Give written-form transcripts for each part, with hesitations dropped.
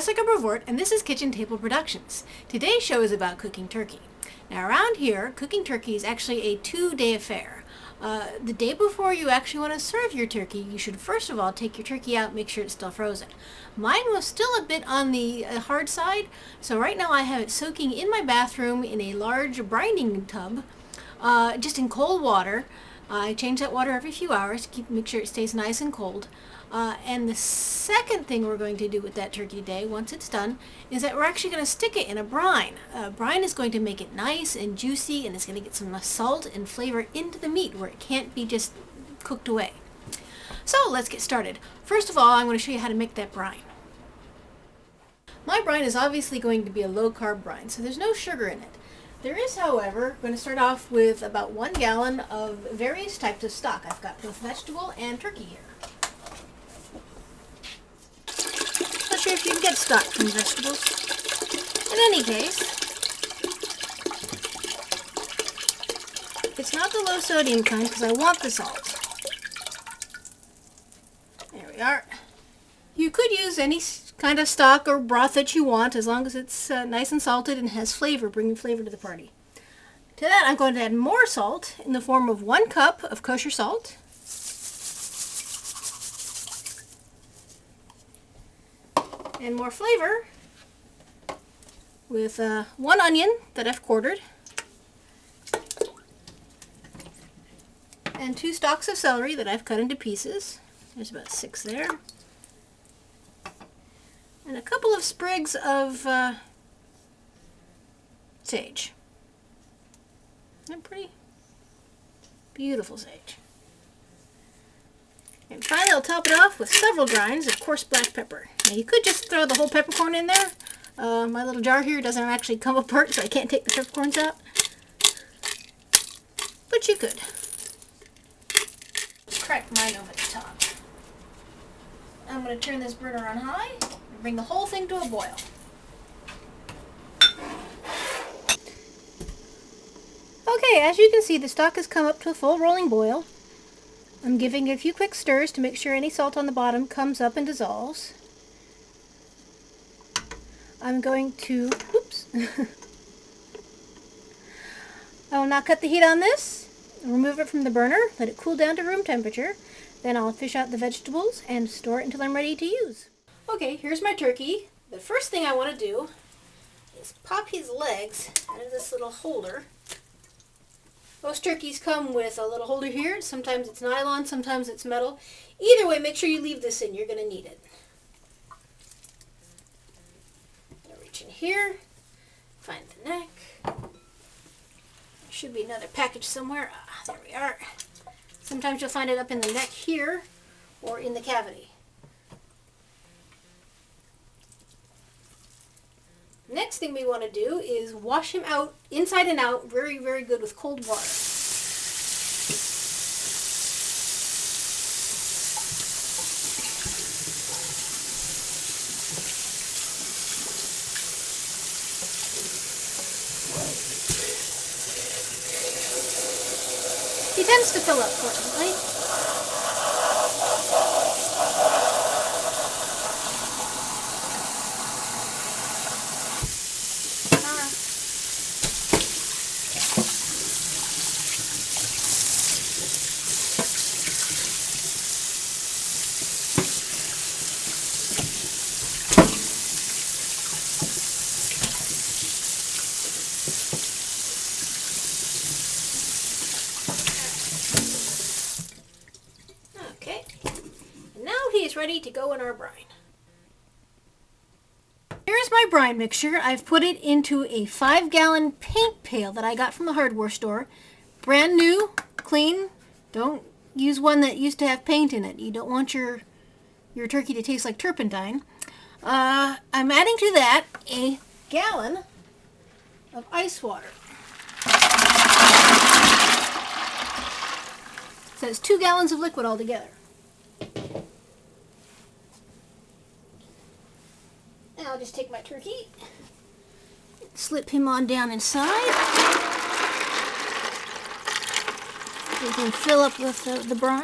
Jessica Brevort, and this is Kitchen Table Productions. Today's show is about cooking turkey. Now around here, cooking turkey is actually a 2-day affair. The day before you actually want to serve your turkey, you should first of all take your turkey out, make sure it's still frozen. Mine was still a bit on the hard side, so right now I have it soaking in my bathroom in a large brining tub, just in cold water. I change that water every few hours to make sure it stays nice and cold. And the second thing we're going to do with that turkey today, once it's done, is that we're actually going to stick it in a brine. Brine is going to make it nice and juicy, and it's going to get some salt and flavor into the meat where it can't be just cooked away. So let's get started. First of all, I'm going to show you how to make that brine. My brine is obviously going to be a low-carb brine, so there's no sugar in it. There is, however, going to start off with about 1 gallon of various types of stock. I've got both vegetable and turkey here. Not sure if you can get stock from vegetables. In any case, it's not the low sodium kind because I want the salt. There we are. You could use any kind of stock or broth that you want as long as it's nice and salted and has flavor, bringing flavor to the party. To that I'm going to add more salt in the form of 1 cup of kosher salt. And more flavor with 1 onion that I've quartered and 2 stalks of celery that I've cut into pieces. There's about 6 there. And a couple of sprigs of sage. And pretty beautiful sage. And finally I'll top it off with several grinds of coarse black pepper. Now you could just throw the whole peppercorn in there. My little jar here doesn't actually come apart, so I can't take the peppercorns out. But you could. Just crack mine over the top. I'm going to turn this burner on high and bring the whole thing to a boil. Okay, as you can see, the stock has come up to a full rolling boil. I'm giving it a few quick stirs to make sure any salt on the bottom comes up and dissolves. I'm going to, oops, I will now cut the heat on this, remove it from the burner, let it cool down to room temperature, then I'll fish out the vegetables and store it until I'm ready to use. Okay, here's my turkey. The first thing I want to do is pop his legs out of this little holder. Most turkeys come with a little holder here. Sometimes it's nylon, sometimes it's metal. Either way, make sure you leave this in. You're going to need it. I'll reach in here, find the neck. There should be another package somewhere. Ah, there we are. Sometimes you'll find it up in the neck here or in the cavity. Next thing we want to do is wash him out inside and out very, very good with cold water. He tends to fill up fortunately. Is ready to go in our brine. Here's my brine mixture. I've put it into a 5-gallon paint pail that I got from the hardware store. Brand new, clean. Don't use one that used to have paint in it. You don't want your turkey to taste like turpentine. I'm adding to that a gallon of ice water. So it's 2 gallons of liquid altogether. Now I'll just take my turkey, slip him on down inside. We can fill up with the brine.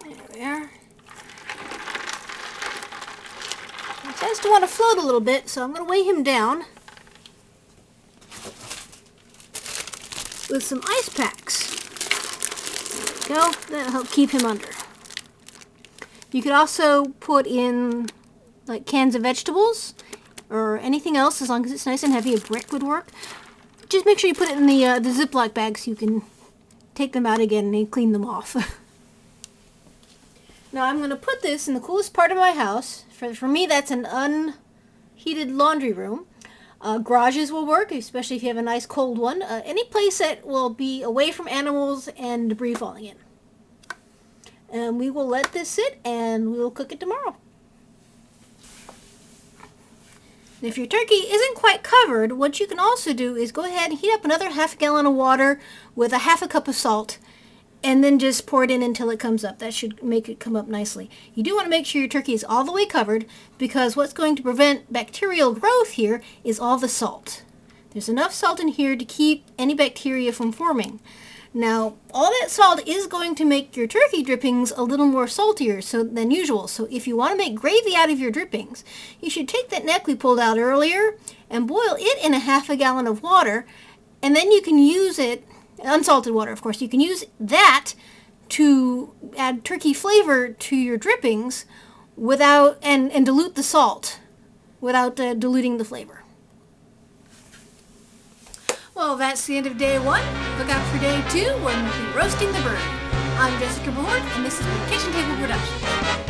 There we are. tends to want to float a little bit, so I'm going to weigh him down with some ice packs. There we go. That'll help keep him under. You could also put in like cans of vegetables or anything else, as long as it's nice and heavy. A brick would work. Just make sure you put it in the Ziploc bag so you can take them out again and clean them off. Now I'm going to put this in the coolest part of my house. For me, that's an unheated laundry room. Garages will work, especially if you have a nice cold one. Any place that will be away from animals and debris falling in. And we will let this sit and we will cook it tomorrow. If your turkey isn't quite covered, what you can also do is go ahead and heat up another half a gallon of water with a half a cup of salt, and then just pour it in until it comes up. That should make it come up nicely. You do want to make sure your turkey is all the way covered, because what's going to prevent bacterial growth here is all the salt. There's enough salt in here to keep any bacteria from forming. Now, all that salt is going to make your turkey drippings a little more saltier than usual. So if you want to make gravy out of your drippings, you should take that neck we pulled out earlier and boil it in a half a gallon of water, and then you can use it, unsalted water of course, you can use that to add turkey flavor to your drippings without, and dilute the salt without diluting the flavor. Well, that's the end of day 1. Look out for day 2 when we'll be roasting the bird. I'm Jessica Bourne, and this has been Kitchen Table Production.